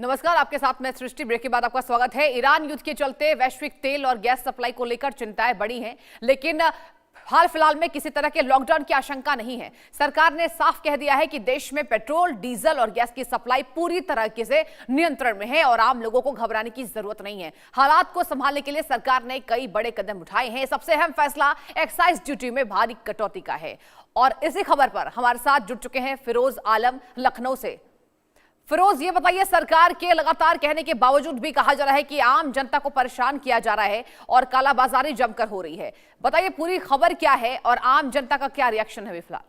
नमस्कार, आपके साथ मैं सृष्टि। ब्रेक के बाद आपका स्वागत है। ईरान युद्ध के चलते वैश्विक तेल और गैस सप्लाई को लेकर चिंताएं बढ़ी हैं, लेकिन हाल फिलहाल में किसी तरह के लॉकडाउन की आशंका नहीं है। सरकार ने साफ कह दिया है कि देश में पेट्रोल, डीजल और गैस की सप्लाई पूरी तरह से नियंत्रण में है और आम लोगों को घबराने की जरूरत नहीं है। हालात को संभालने के लिए सरकार ने कई बड़े कदम उठाए हैं। सबसे अहम फैसला एक्साइज ड्यूटी में भारी कटौती का है और इसी खबर पर हमारे साथ जुड़ चुके हैं फिरोज आलम लखनऊ से। फिरोज, ये बताइए, सरकार के लगातार कहने के बावजूद भी कहा जा रहा है कि आम जनता को परेशान किया जा रहा है और कालाबाजारी जमकर हो रही है। बताइए पूरी खबर क्या है और आम जनता का क्या रिएक्शन है फिलहाल?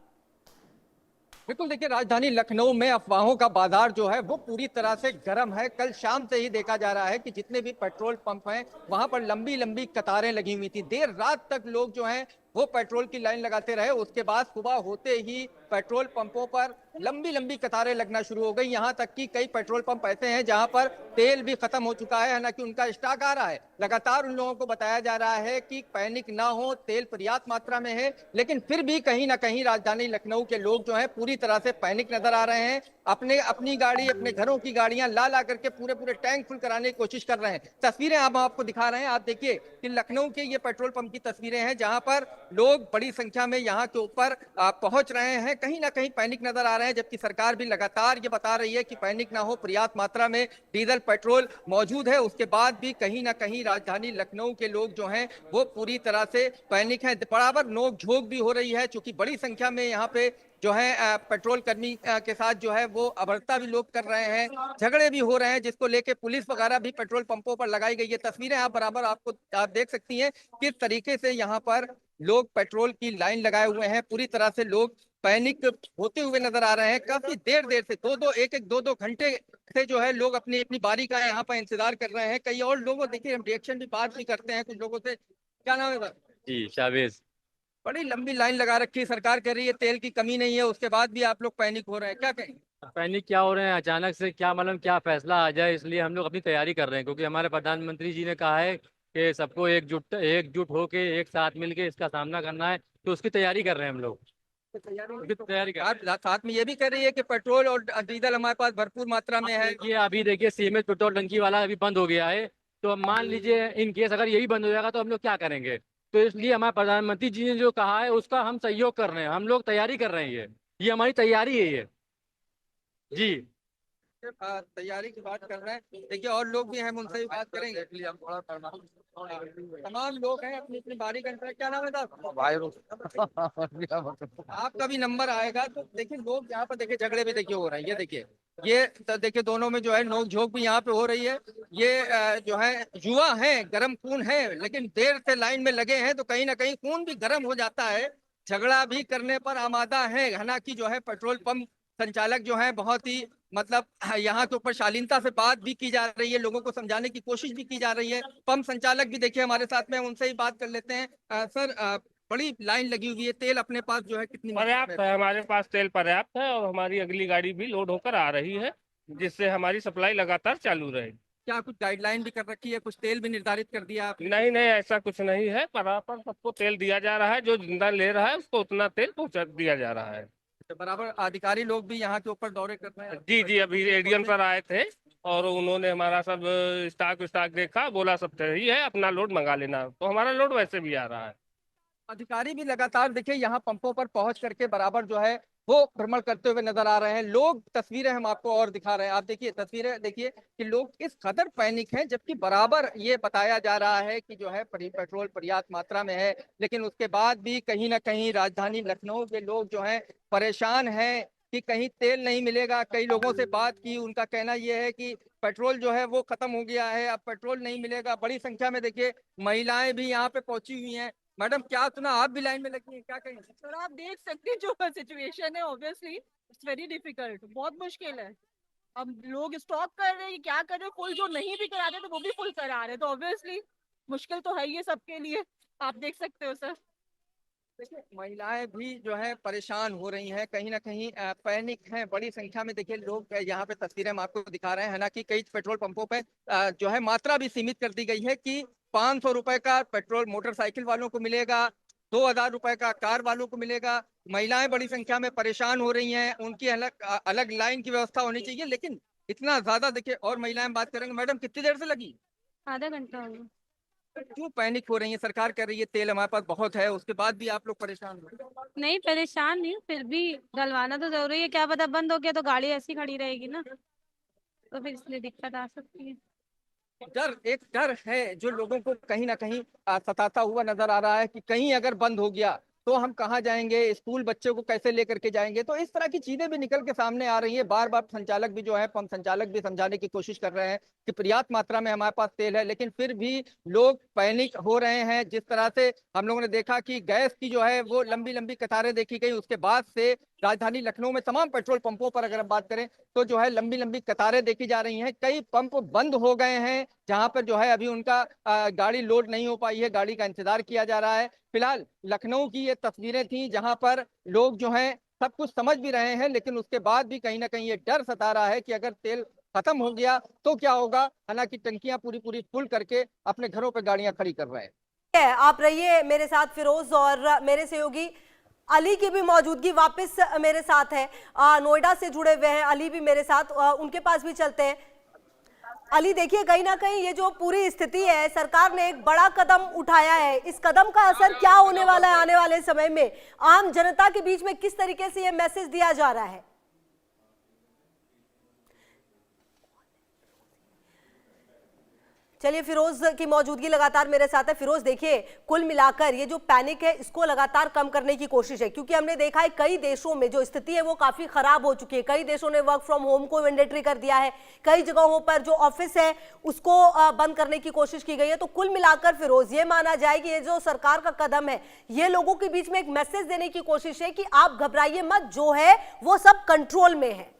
बिल्कुल, देखिए राजधानी लखनऊ में अफवाहों का बाजार जो है वो पूरी तरह से गर्म है। कल शाम से ही देखा जा रहा है कि जितने भी पेट्रोल पंप हैं वहां पर लंबी लंबी कतारें लगी हुई थी। देर रात तक लोग जो हैं वो पेट्रोल की लाइन लगाते रहे। उसके बाद सुबह होते ही पेट्रोल पंपों पर लंबी लंबी कतारें लगना शुरू हो गई। यहाँ तक कि कई पेट्रोल पंप ऐसे हैं जहाँ पर तेल भी खत्म हो चुका है, हालांकि उनका स्टॉक आ रहा है। लगातार उन लोगों को बताया जा रहा है कि पैनिक ना हो, तेल पर्याप्त मात्रा में है, लेकिन फिर भी कहीं ना कहीं राजधानी लखनऊ के लोग जो है पूरी तरह से पैनिक नजर आ रहे हैं। अपनी गाड़ी, अपने घरों की गाड़ियां ला करके पूरे पूरे टैंक फुल कराने की कोशिश कर रहे हैं। तस्वीरें हम आपको दिखा रहे हैं। आप देखिए कि लखनऊ के ये पेट्रोल पंप की तस्वीरें हैं जहां पर लोग बड़ी संख्या में यहाँ के ऊपर पहुंच रहे हैं। कहीं ना कहीं पैनिक नजर आ रहे हैं, जबकि सरकार भी लगातार ये बता रही है कि पैनिक ना हो, पर्याप्त मात्रा में डीजल पेट्रोल मौजूद है। उसके बाद भी कहीं ना कहीं राजधानी लखनऊ के लोग जो हैं वो पूरी तरह से पैनिक हैं। बराबर नोक झोंक भी हो रही है, क्योंकि बड़ी संख्या में यहाँ पे जो है पेट्रोल कर्मी के साथ जो है वो अभद्रता भी लोग कर रहे हैं, झगड़े भी हो रहे हैं, जिसको लेके पुलिस वगैरह भी पेट्रोल पंपों पर लगाई गई है। तस्वीरें आप बराबर आप देख सकती हैं किस तरीके से यहाँ पर लोग पेट्रोल की लाइन लगाए हुए हैं। पूरी तरह से लोग पैनिक होते हुए नजर आ रहे हैं। काफी देर देर से दो घंटे से जो है लोग अपनी अपनी बारी का यहाँ पर इंतजार कर रहे हैं। कई और लोगों, देखिए हम रिएक्शन भी बात भी करते हैं कुछ लोगों से। क्या नाम है सर? जी, शावेज। बड़ी लंबी लाइन लगा रखी है, सरकार कह रही है तेल की कमी नहीं है, उसके बाद भी आप लोग पैनिक हो रहे हैं, क्या कहें? पैनिक क्या हो रहे हैं, अचानक से क्या मालूम क्या फैसला आ जाए, इसलिए हम लोग अपनी तैयारी कर रहे हैं, क्योंकि हमारे प्रधानमंत्री जी ने कहा है कि सबको एकजुट होके एक साथ मिलके इसका सामना करना है, तो उसकी तैयारी कर रहे हैं हम लोग। उसकी तैयारी कर साथ में ये भी कह रही है कि पेट्रोल और डीजल हमारे पास भरपूर मात्रा में है। ये अभी देखिए सीएमएच पेट्रोल टंकी वाला अभी बंद हो गया है, तो अब मान लीजिए इन केस अगर ये भी बंद हो जाएगा तो हम लोग क्या करेंगे। तो इसलिए हमारे प्रधानमंत्री जी ने जो कहा है उसका हम सहयोग कर रहे हैं, हम लोग तैयारी कर रहे हैं, ये हमारी तैयारी है ये। जी, तैयारी की बात कर रहे हैं। देखिए और लोग भी हैं, हम उनसे भी बात करेंगे। तमाम लोग हैं, अपनी अपनी बारी का इंतजार। क्या नाम है साहब? आपका भी नंबर आएगा। तो देखिए लोग यहाँ पर देखिए झगड़े भी देखिए हो रहे हैं। ये देखिए, ये तो देखिए दोनों में जो है नोक झोंक भी यहाँ पे हो रही है। ये जो है युवा है, गर्म खून है, लेकिन देर से लाइन में लगे हैं तो कहीं ना कहीं खून भी गर्म हो जाता है। झगड़ा भी करने पर आमादा है। हालांकि जो है पेट्रोल पंप संचालक जो है बहुत ही मतलब यहाँ के ऊपर शालीनता से बात भी की जा रही है, लोगों को समझाने की कोशिश भी की जा रही है। पंप संचालक भी देखिए हमारे साथ में, उनसे ही बात कर लेते हैं। सर, बड़ी लाइन लगी हुई है, तेल अपने पास जो है कितनी पर्याप्त है? हमारे पास तेल पर्याप्त है और हमारी अगली गाड़ी भी लोड होकर आ रही है, जिससे हमारी सप्लाई लगातार चालू रहे। क्या कुछ गाइडलाइन भी कर रखी है, कुछ तेल भी निर्धारित कर दिया आपने? नहीं नहीं, ऐसा कुछ नहीं है। बराबर सबको तेल दिया जा रहा है, जो जिंदा ले रहा है उसको उतना तेल पहुंचा दिया जा रहा है। तो बराबर अधिकारी लोग भी यहाँ के ऊपर दौरे कर रहे हैं। जी जी, अभी एडीएम सर आए थे और उन्होंने हमारा सब स्टॉक देखा, बोला सब सही है, अपना लोड मंगा लेना। तो हमारा लोड वैसे भी आ रहा है। अधिकारी भी लगातार देखिए यहाँ पंपों पर पहुंच करके बराबर जो है वो भ्रमण करते हुए नजर आ रहे हैं। लोग, तस्वीरें हम आपको और दिखा रहे हैं। आप देखिए तस्वीरें, देखिए कि लोग इस कदर पैनिक हैं, जबकि बराबर ये बताया जा रहा है कि जो है पेट्रोल पर्याप्त मात्रा में है, लेकिन उसके बाद भी कहीं ना कहीं राजधानी लखनऊ के लोग जो हैं परेशान हैं कि कहीं तेल नहीं मिलेगा। कई लोगों से बात की, उनका कहना यह है कि पेट्रोल जो है वो खत्म हो गया है, अब पेट्रोल नहीं मिलेगा। बड़ी संख्या में देखिए महिलाएं भी यहाँ पे पहुंची हुई हैं। मैडम, क्या सुना, आप भी लाइन में लगी हैं, क्या कहें? सर आप देख सकते हैं जो सिचुएशन है, ऑब्वियसली इट्स वेरी डिफिकल्ट, बहुत मुश्किल है। अब लोग स्टॉक कर रहे हैं, क्या कर रहे हैं, फुल जो नहीं भी करा रहे तो वो भी फुल करा रहे हैं, तो ऑब्वियसली मुश्किल तो है ही सबके लिए। आप देख सकते हो सर। देखिए महिलाएं भी जो है परेशान हो रही हैं, कहीं ना कहीं पैनिक हैं। बड़ी संख्या में देखिए लोग यहाँ पे तस्वीरें हम आपको दिखा रहे हैं। हालांकि कई पेट्रोल पंपों पे जो है मात्रा भी सीमित कर दी गई है कि 500 रुपए का पेट्रोल मोटरसाइकिल वालों को मिलेगा, 2000 रुपए का कार वालों को मिलेगा। महिलाएं बड़ी संख्या में परेशान हो रही हैं, उनकी अलग अलग लाइन की व्यवस्था होनी चाहिए। लेकिन इतना ज्यादा देखिए। और महिलाएं बात करेंगे, मैडम कितनी देर से लगी? आधा घंटा हो गया। क्यों पैनिक हो रही है? सरकार कह रही है तेल हमारे पास बहुत है, उसके बाद भी आप लोग परेशान हो। नहीं परेशान नहीं, फिर भी डलवाना तो जरूरी है। क्या पता बंद हो गया तो गाड़ी ऐसी खड़ी रहेगी ना, तो फिर इसलिए दिक्कत आ सकती है। एक डर है जो लोगों को कहीं ना कहीं सताता हुआ नजर आ रहा है कि कहीं अगर बंद हो गया तो हम कहाँ जाएंगे, स्कूल बच्चों को कैसे लेकर के जाएंगे। तो इस तरह की चीजें भी निकल के सामने आ रही है। बार बार संचालक भी जो है, पंप संचालक भी समझाने की कोशिश कर रहे हैं कि पर्याप्त मात्रा में हमारे पास तेल है, लेकिन फिर भी लोग पैनिक हो रहे हैं। जिस तरह से हम लोगों ने देखा कि गैस की जो है वो लंबी लंबी कतारें देखी गई, उसके बाद से राजधानी लखनऊ में तमाम पेट्रोल पंपों पर अगर हम बात करें तो जो है लंबी लंबी कतारें देखी जा रही हैं। कई पंप बंद हो गए हैं जहां पर जो है अभी उनका गाड़ी लोड नहीं हो पाई है, गाड़ी का इंतजार किया जा रहा है। फिलहाल लखनऊ की ये तस्वीरें थी जहां पर लोग जो हैं सब कुछ समझ भी रहे हैं, लेकिन उसके बाद भी कहीं ना कहीं ये डर सता रहा है कि अगर तेल खत्म हो गया तो क्या होगा। हालांकि टंकियां पूरी पूरी फुल करके अपने घरों पर गाड़ियां खड़ी कर रहे हैं। आप रहिए मेरे साथ फिरोज, और मेरे सहयोगी अली की भी मौजूदगी वापस मेरे साथ है, नोएडा से जुड़े हुए हैं अली भी मेरे साथ, उनके पास भी चलते हैं। अली देखिए, कहीं ना कहीं ये जो पूरी स्थिति है, सरकार ने एक बड़ा कदम उठाया है, इस कदम का असर क्या होने वाला है आने वाले समय में, आम जनता के बीच में किस तरीके से ये मैसेज दिया जा रहा है? चलिए, फिरोज की मौजूदगी लगातार मेरे साथ है। फिरोज देखिए, कुल मिलाकर ये जो पैनिक है इसको लगातार कम करने की कोशिश है, क्योंकि हमने देखा है कई देशों में जो स्थिति है वो काफी खराब हो चुकी है। कई देशों ने वर्क फ्रॉम होम को मैंडेटरी कर दिया है, कई जगहों पर जो ऑफिस है उसको बंद करने की कोशिश की गई है। तो कुल मिलाकर फिरोज ये माना जाए कि ये जो सरकार का कदम है ये लोगों के बीच में एक मैसेज देने की कोशिश है कि आप घबराइए मत, जो है वो सब कंट्रोल में है।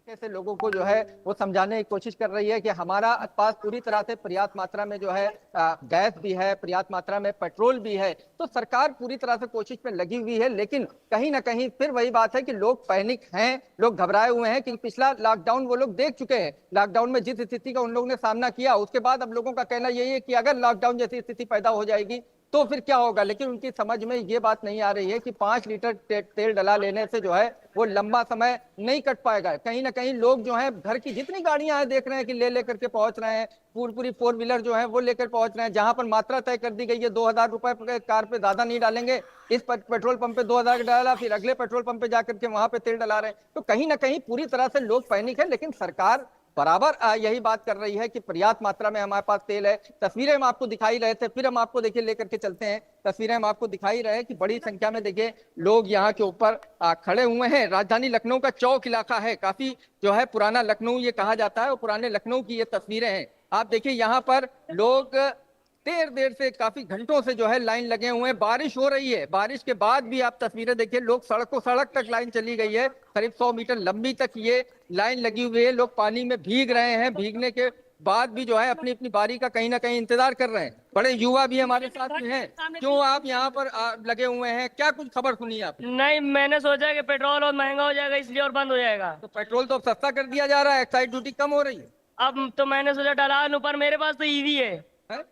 कैसे लोगों को जो है वो समझाने की कोशिश कर रही है कि हमारा पास पूरी तरह से पर्याप्त मात्रा में जो है गैस भी है, पर्याप्त मात्रा में पेट्रोल भी है। तो सरकार पूरी तरह से कोशिश में लगी हुई है, लेकिन कहीं ना कहीं फिर वही बात है कि लोग पैनिक हैं, लोग घबराए हुए हैं, क्योंकि पिछला लॉकडाउन वो लोग देख चुके हैं। लॉकडाउन में जिस स्थिति का उन लोगों ने सामना किया, उसके बाद अब लोगों का कहना यही है कि अगर लॉकडाउन जैसी स्थिति पैदा हो जाएगी तो फिर क्या होगा। लेकिन उनकी समझ में ये बात नहीं आ रही है कि 5 लीटर तेल डला लेने से जो है वो लंबा समय नहीं कट पाएगा। कहीं ना कहीं लोग जो है घर की जितनी गाड़ियां हैं देख रहे हैं कि ले लेकर के पहुंच रहे हैं, पूरी 4 व्हीलर जो है वो लेकर पहुंच रहे हैं। जहां पर मात्रा तय कर दी गई है 2000 रुपए कार पे ज्यादा नहीं डालेंगे, इस पेट्रोल पंप पे 2000 डाला, फिर अगले पेट्रोल पंप पे जाकर के वहां पे तेल डला रहे हैं। तो कहीं ना कहीं पूरी तरह से लोग पैनिक है, लेकिन सरकार बराबर यही बात कर रही है कि पर्याप्त मात्रा में हमारे पास तेल है। तस्वीरें हम आपको दिखाई रहे थे, फिर हम आपको देखिए लेकर के चलते हैं। तस्वीरें हम आपको दिखाई रहे कि बड़ी संख्या में देखिए लोग यहाँ के ऊपर खड़े हुए हैं। राजधानी लखनऊ का चौक इलाका है, काफी जो है पुराना लखनऊ ये कहा जाता है, और पुराने लखनऊ की ये तस्वीरें हैं। आप देखिए यहाँ पर लोग देर से, काफी घंटों से जो है लाइन लगे हुए हैं। बारिश हो रही है, बारिश के बाद भी आप तस्वीरें देखिए, लोग सड़क तक लाइन चली गई है, करीब 100 मीटर लंबी तक ये लाइन लगी हुई है। लोग पानी में भीग रहे हैं, भीगने के बाद भी जो है अपनी अपनी बारी का कहीं ना कहीं इंतजार कर रहे हैं। बड़े युवा भी हमारे साथ में हैं। क्यों आप यहाँ पर लगे हुए हैं, क्या कुछ खबर सुनी आप? नहीं, मैंने सोचा कि पेट्रोल और महंगा हो जाएगा इसलिए और बंद हो जाएगा। तो पेट्रोल तो अब सस्ता कर दिया जा रहा है, एक्साइज ड्यूटी कम हो रही है। अब तो मैंने सोचा डला लूं, पर मेरे पास तो ईवी है,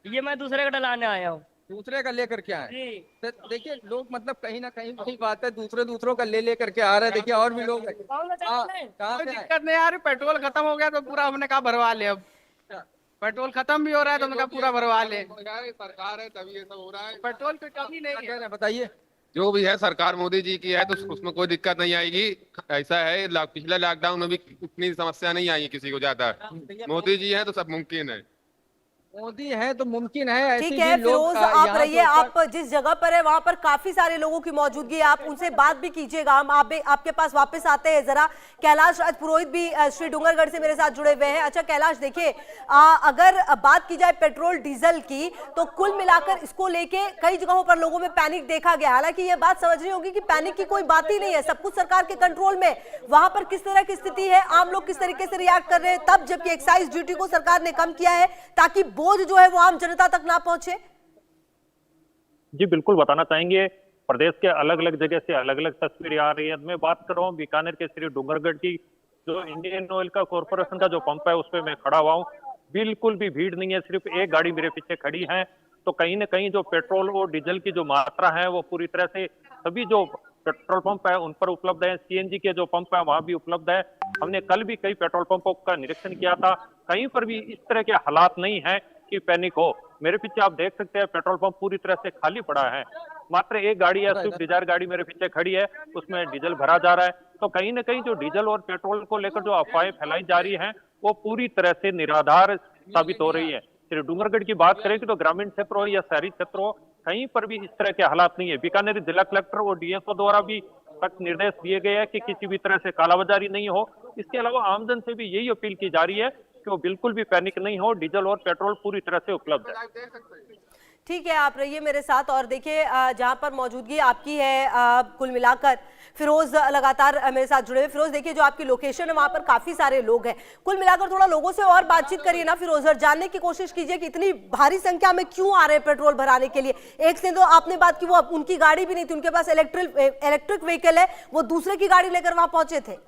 ये मैं दूसरे का डलाने आया हूँ। दूसरे का लेकर के आए। तो देखिए लोग मतलब कहीं ना कहीं वही बात है, दूसरों का लेकर के आ रहे हैं। देखिए और भी लोग हैं। कहाँ से आए? दिक्कत नहीं यार, पेट्रोल खत्म हो गया तो पूरा हमने कहा भरवा ले। अब पेट्रोल खत्म भी हो रहा है तो हमने कहा पूरा भरवा ले। सरकार है तभी ये सब हो रहा है, पेट्रोल की कमी नहीं है। बताइए। जो भी है सरकार मोदी जी की है तो उसमें कोई दिक्कत नहीं आएगी। ऐसा है पिछले लॉकडाउन में भी इतनी समस्या नहीं आई किसी को ज्यादा। मोदी जी है तो सब मुमकिन है, मोदी है तो मुमकिन है। ठीक है फिरोज, आप रहिए, आप जिस जगह पर है वहां पर काफी सारे लोगों की मौजूदगी है, आप उनसे बात भी कीजिएगा। हम आपके पास वापस आते हैं जरा। कैलाश राज पुरोहित भी श्री डूंगरगढ़ से मेरे साथ जुड़े हुए हैं। अच्छा कैलाश, देखिए अगर बात की जाए पेट्रोल डीजल की तो कुल मिलाकर इसको लेके कई जगहों पर लोगों में पैनिक देखा गया। हालांकि ये बात समझनी होगी कि पैनिक की कोई बात ही नहीं है, सब कुछ सरकार के कंट्रोल में। वहां पर किस तरह की स्थिति है, आम लोग किस तरीके से रिएक्ट कर रहे हैं, तब जबकि एक्साइज ड्यूटी को सरकार ने कम किया है ताकि बोझ जो है वो आम जनता तक ना पहुंचे? जी बिल्कुल बताना चाहेंगे, प्रदेश के अलग अलग जगह से अलग अलग तस्वीरें आ रही है। मैं बात कर रहा हूँ बीकानेर के श्री डूंगरगढ़ की, जो इंडियन ऑयल का कॉर्पोरेशन का जो पंप है उस पर मैं खड़ा हुआ हूँ। बिल्कुल भी भीड़ नहीं है, सिर्फ एक गाड़ी मेरे पीछे खड़ी है। तो कहीं ना कहीं जो पेट्रोल और डीजल की जो मात्रा है वो पूरी तरह से सभी जो पेट्रोल पंप है उन पर उपलब्ध है, सीएनजी के जो पंप है वहां भी उपलब्ध है। हमने कल भी कई पेट्रोल पंपों का निरीक्षण किया था, कहीं पर भी इस तरह के हालात नहीं है कि पैनिक हो। मेरे पीछे आप देख सकते हैं पेट्रोल पंप पूरी तरह से खाली पड़ा है, मात्र एक गाड़ी है, स्विफ्ट डिजायर गाड़ी मेरे पीछे खड़ी है, उसमें डीजल भरा जा रहा है। तो कहीं ना कहीं जो डीजल और पेट्रोल को लेकर जो अफवाहें फैलाई जा रही हैं वो पूरी तरह से निराधार साबित हो रही है। श्री डूंगरगढ़ की बात करें कि तो ग्रामीण क्षेत्र हो या शहरी क्षेत्र हो, कहीं पर भी इस तरह के हालात नहीं है। बीकानेर जिला कलेक्टर और डीएसओ द्वारा भी सख्त निर्देश दिए गए हैं कि किसी भी तरह से कालाबाजारी नहीं हो। इसके अलावा आमजन से भी यही अपील की जा रही है कि वो बिल्कुल भी पैनिक नहीं हो, डीजल और पेट्रोल पूरी तरह से उपलब्ध है। ठीक है, आप रहिए मेरे साथ और देखिए जहां पर मौजूदगी आपकी है कुल मिलाकर फिरोज लगातार मेरे साथ जुड़े हुए। फिरोज देखिए जो आपकी लोकेशन है वहां पर काफी सारे लोग हैं, कुल मिलाकर थोड़ा लोगों से और बातचीत करिए ना फिरोज, और जानने की कोशिश कीजिए कि इतनी भारी संख्या में क्यों आ रहे हैं पेट्रोल भराने के लिए। एक से तो आपने बात की वो उनकी गाड़ी भी नहीं थी, उनके पास इलेक्ट्रिक व्हीकल है, वो दूसरे की गाड़ी लेकर वहां पहुंचे थे।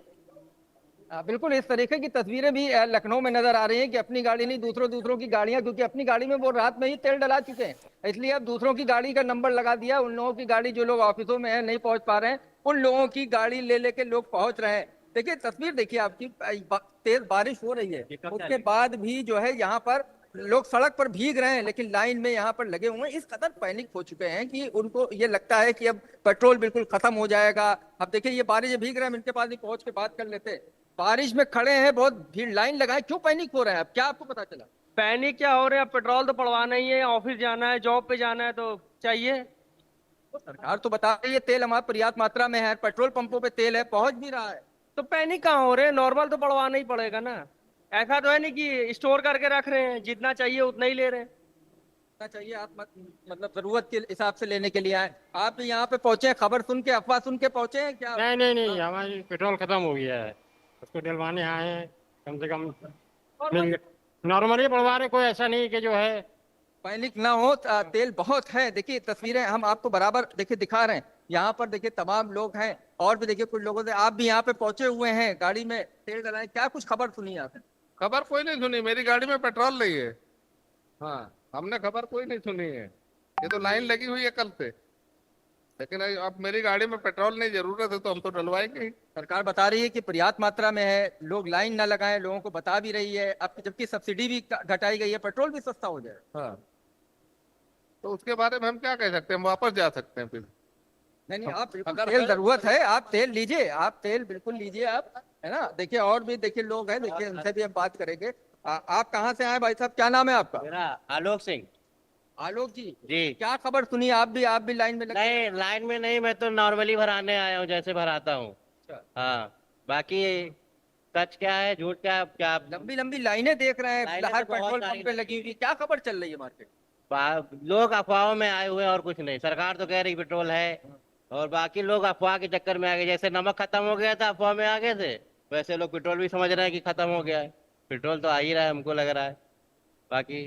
बिल्कुल इस तरीके की तस्वीरें भी लखनऊ में नजर आ रही हैं कि अपनी गाड़ी नहीं दूसरों की गाड़ियां, क्योंकि अपनी गाड़ी में वो रात में ही तेल डला चुके हैं, इसलिए अब दूसरों की गाड़ी का नंबर लगा दिया। उन लोगों की गाड़ी जो लोग ऑफिसों में है नहीं पहुंच पा रहे हैं, उन लोगों की गाड़ी ले लेके लोग पहुंच रहे हैं। देखिए तस्वीर देखिए आपकी, तेज बारिश हो रही है, उसके बाद भी जो है यहाँ पर लोग सड़क पर भीग रहे हैं, लेकिन लाइन में यहाँ पर लगे हुए हैं। इस कदर पैनिक हो चुके हैं कि उनको ये लगता है कि अब पेट्रोल बिल्कुल खत्म हो जाएगा। अब देखिए ये बारिश भीग रहे हैं, इनके पास भी पहुंच के बात कर लेते। बारिश में खड़े हैं, बहुत भीड़, लाइन लगाए, क्यों पैनिक हो रहे हैं? अब क्या आपको पता चला? पैनिक क्या हो रहे हैं, पेट्रोल तो पड़वाना ही है, ऑफिस जाना है, जॉब पे जाना है तो चाहिए। तो सरकार तो बता रही है तेल हमारे पर्याप्त मात्रा में है, पेट्रोल पंपों पे तेल है, पहुंच भी रहा है, तो पैनिक कहाँ हो रहे हैं, नॉर्मल तो पड़वाना ही पड़ेगा ना। ऐसा तो है नहीं कि स्टोर करके रख रहे हैं, जितना चाहिए उतना ही ले रहे हैं। चाहिए आप मतलब जरूरत के हिसाब से लेने के लिए आए। आप यहाँ पे पहुंचे, खबर सुन के, अफवाह सुन के पहुंचे हैं क्या? नहीं, हमारी पेट्रोल खत्म हो गया है, उसको डलवाने आए हैं। कम से कम नॉर्मली पड़वा रहे, कोई ऐसा नहीं कि जो है पैनिक ना हो। तेल बहुत है, देखिए तस्वीरें हम आपको बराबर देखिए दिखा रहे हैं। यहाँ पर देखिए तमाम लोग हैं, और भी देखिए कुछ लोगों से, आप भी यहाँ पे पहुंचे हुए हैं, गाड़ी में तेल डलाए, क्या कुछ खबर सुनी आपने? खबर कोई नहीं सुनी, मेरी गाड़ी में पेट्रोल नहीं है। हाँ, हमने खबर कोई नहीं सुनी है, ये तो लाइन लगी हुई है कल से, लेकिन अब मेरी गाड़ी में पेट्रोल नहीं, जरूरत है तो हम तो डलवाएंगे ही। सरकार बता रही है कि पर्याप्त मात्रा में है, लोग लाइन ना लगाएं, लोगों को बता भी रही है। अब जबकि सब्सिडी भी घटाई गई है, पेट्रोल भी सस्ता हो जाए। हाँ, तो उसके बारे में हम क्या कह सकते हैं, हम वापस जा सकते हैं फिर। नहीं, आप अगर तेल जरूरत है आप तेल लीजिए, आप तेल बिल्कुल लीजिए आप, है ना। देखिए और भी देखिए लोग हैं, देखिए उनसे भी हम बात करेंगे। आप कहाँ से आए भाई साहब, क्या नाम है आपका? मेरा आलोक सिंह। आलोक जी, जी। क्या खबर सुनी? आप भी लाइन में लगे? नहीं, लाइन में नहीं, मैं तो नॉर्मली भराने आया हूँ, जैसे भराता हूँ। हाँ, बाकी सच क्या है झूठ क्या, क्या लंबी लंबी लाइनें देख रहे हैं, लाइनें हर तो बहुत पेट्रोल सारी पंप पे लगी हुई, क्या खबर चल रही है मार्केट? लोग अफवाहों में आए हुए हैं और कुछ नहीं। सरकार तो कह रही पेट्रोल है, और बाकी लोग अफवाह के चक्कर में आ गए। जैसे नमक खत्म हो गया था, अफवाह में आ गए थे, वैसे लोग पेट्रोल भी समझ रहे हैं कि खत्म हो गया है। पेट्रोल तो आ ही रहा है, हमको लग रहा है। बाकी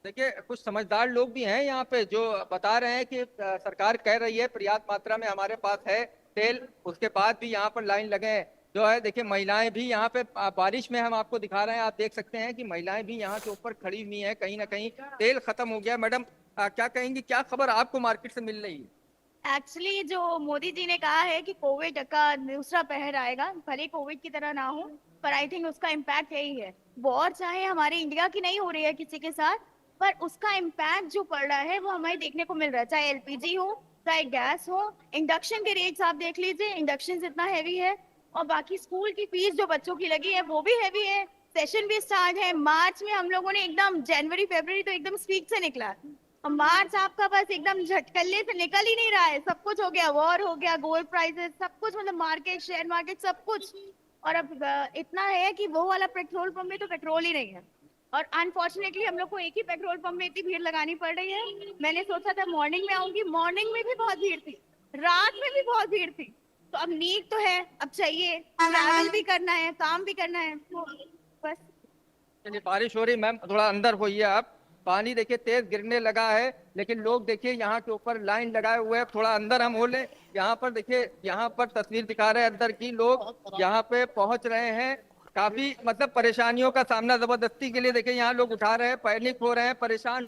देखिए कुछ समझदार लोग भी हैं यहाँ पे जो बता रहे हैं कि सरकार कह रही है पर्याप्त मात्रा में हमारे पास है तेल, उसके बाद भी यहाँ पर लाइन लगे हैं जो है। देखिए महिलाएं भी यहाँ पे, बारिश में हम आपको दिखा रहे हैं, आप देख सकते हैं कि महिलाएं भी यहाँ के ऊपर खड़ी हुई हैं, कहीं ना कहीं तेल खत्म हो गया। मैडम क्या कहेंगी, क्या खबर आपको मार्केट से मिल रही है? एक्चुअली जो मोदी जी ने कहा है कि कोविड का दूसरा पहर आएगा, भले कोविड की तरह ना हो, पर आई थिंक उसका इम्पैक्ट यही है। वॉर चाहे हमारे इंडिया की नहीं हो रही है किसी के साथ, पर उसका इम्पैक्ट जो पड़ रहा है वो हमें देखने को मिल रहा है। चाहे एलपीजी हो, चाहे गैस हो, इंडक्शन के रेट्स आप देख लीजिए, इंडक्शन इतना हैवी है। और बाकी स्कूल की फीस जो बच्चों की लगी है वो भी हैवी है। सेशन भी स्टार्ट है मार्च में, हम लोगों ने एकदम जनवरी फरवरी तो एकदम स्पीड से निकला, और मार्च आपका बस एकदम झटकल्ले से निकल ही नहीं रहा है। सब कुछ हो गया, वॉर हो गया, गोल्ड प्राइसेस, सब कुछ, मतलब मार्केट, शेयर मार्केट, सब कुछ। और अब इतना है कि वो वाला पेट्रोल पंप में तो पेट्रोल ही नहीं है, और अनफॉर्चुनेटली हम लोग को एक ही पेट्रोल पंप में इतनी भीड़ लगानी पड़ रही है। मैंने सोचा था मॉर्निंग में आऊंगी, मॉर्निंग में भी बहुत भीड़ थी, रात में भी बहुत भीड़ थी। तो अब नीड तो है, अब चाहिए, ट्रैवल भी करना है, काम भी करना है, तो बस। चलिए बारिश हो रही, मैम थोड़ा अंदर होइए आप। पानी देखिए तेज गिरने लगा है, लेकिन लोग देखिए यहाँ के ऊपर लाइन लगाए हुए हैं। थोड़ा अंदर हम हो ले, यहाँ पर देखिए, यहाँ पर तस्वीर दिखा रहे हैं अंदर की, लोग यहाँ पे पहुंच रहे हैं। काफी मतलब परेशानियों का सामना जबरदस्ती के लिए देखिए यहाँ लोग उठा रहे हैं, पैनिक हो रहे हैं, परेशान।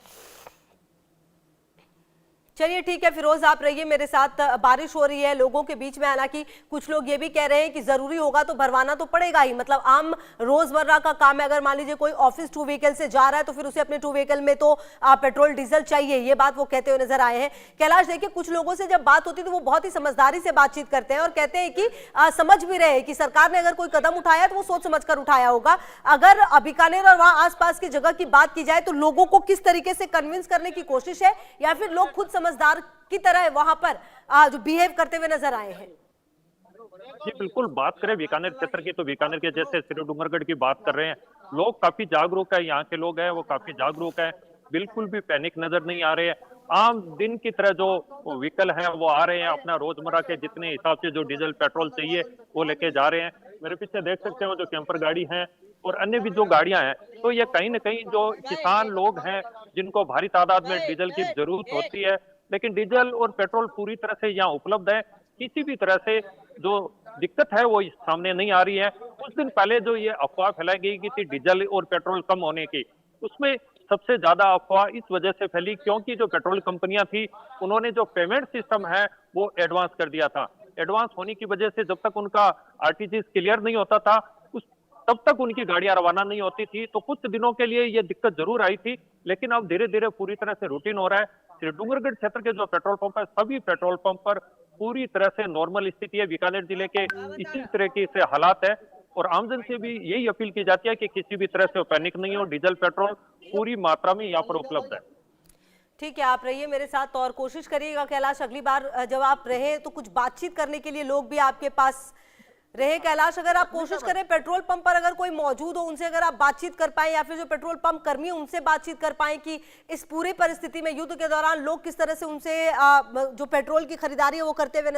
चलिए ठीक है फिरोज, आप रहिए मेरे साथ। बारिश हो रही है, लोगों के बीच में, हालांकि कुछ लोग ये भी कह रहे हैं कि जरूरी होगा तो भरवाना तो पड़ेगा ही, मतलब आम रोजमर्रा का काम है। अगर मान लीजिए कोई ऑफिस 2 व्हीकल से जा रहा है तो फिर उसे अपने 2 व्हीकल में तो पेट्रोल डीजल चाहिए, ये बात वो कहते हुए नजर आए हैं। कैलाश, देखिए कुछ लोगों से जब बात होती है तो वो बहुत ही समझदारी से बातचीत करते हैं और कहते हैं कि समझ भी रहे हैं कि सरकार ने अगर कोई कदम उठाया तो वो सोच समझ कर उठाया होगा। अगर बीकानेर और वहां आसपास की जगह की बात की जाए तो लोगों को किस तरीके से कन्विंस करने की कोशिश है, या फिर लोग खुद समझदार की तरह वहां पर जो बिहेव करते हुए नजर आए हैं? जी बिल्कुल, बात करें बीकानेर क्षेत्र की तो बीकानेर के जैसे श्री डूंगरगढ़ की बात कर रहे हैं, लोग काफी जागरूक है। यहाँ के लोग हैं वो काफी जागरूक है, बिल्कुल भी पैनिक नजर नहीं आ रहे हैं। आम दिन की तरह जो व्हीकल है वो आ रहे हैं, अपना रोजमर्रा के जितने हिसाब से जो डीजल पेट्रोल चाहिए वो लेके जा रहे हैं। मेरे पीछे देख सकते हो जो कैंपर गाड़ी है और अन्य भी जो गाड़ियां हैं, तो ये कहीं ना कहीं जो किसान लोग हैं जिनको भारी तादाद में डीजल की जरूरत होती है, लेकिन डीजल और पेट्रोल पूरी तरह से यहाँ उपलब्ध है। किसी भी तरह से जो दिक्कत है वो सामने नहीं आ रही है। कुछ दिन पहले जो ये अफवाह फैलाई गई कि थी डीजल और पेट्रोल कम होने की, उसमें सबसे ज्यादा अफवाह इस वजह से फैली क्योंकि जो पेट्रोल कंपनियां थी उन्होंने जो पेमेंट सिस्टम है वो एडवांस कर दिया था। एडवांस होने की वजह से जब तक उनका आरटीजीएस क्लियर नहीं होता था तब तक उनकी गाड़ियां रवाना नहीं होती थी। तो कुछ दिनों के लिए ये दिक्कत जरूर आई थी, लेकिन अब धीरे धीरे पूरी तरह से रूटीन हो रहा है। श्री डूंगरगढ़ क्षेत्र के जो पेट्रोल पंप है, सभी पेट्रोल पंप पर पूरी तरह से नॉर्मल स्थिति है। बीकानेर जिले के इसी तरह की से हालात है और आमजन से भी यही अपील की जाती है कि किसी भी तरह से पैनिक नहीं हो, डीजल पेट्रोल पूरी मात्रा में यहाँ पर उपलब्ध है। ठीक है, आप रहिए मेरे साथ और कोशिश करिएगा कैलाश, अगली बार जब आप रहे तो कुछ बातचीत करने के लिए लोग भी आपके पास रहे। कैलाश, अगर आप कोशिश करें पेट्रोल पंप पर अगर कोई मौजूद हो उनसे अगर आप बातचीत कर पाए, या फिर जो पेट्रोल पंप कर्मी है उनसे बातचीत कर पाए कि इस पूरी परिस्थिति में युद्ध के दौरान लोग किस तरह से उनसे जो पेट्रोल की खरीदारी है वो करते हुए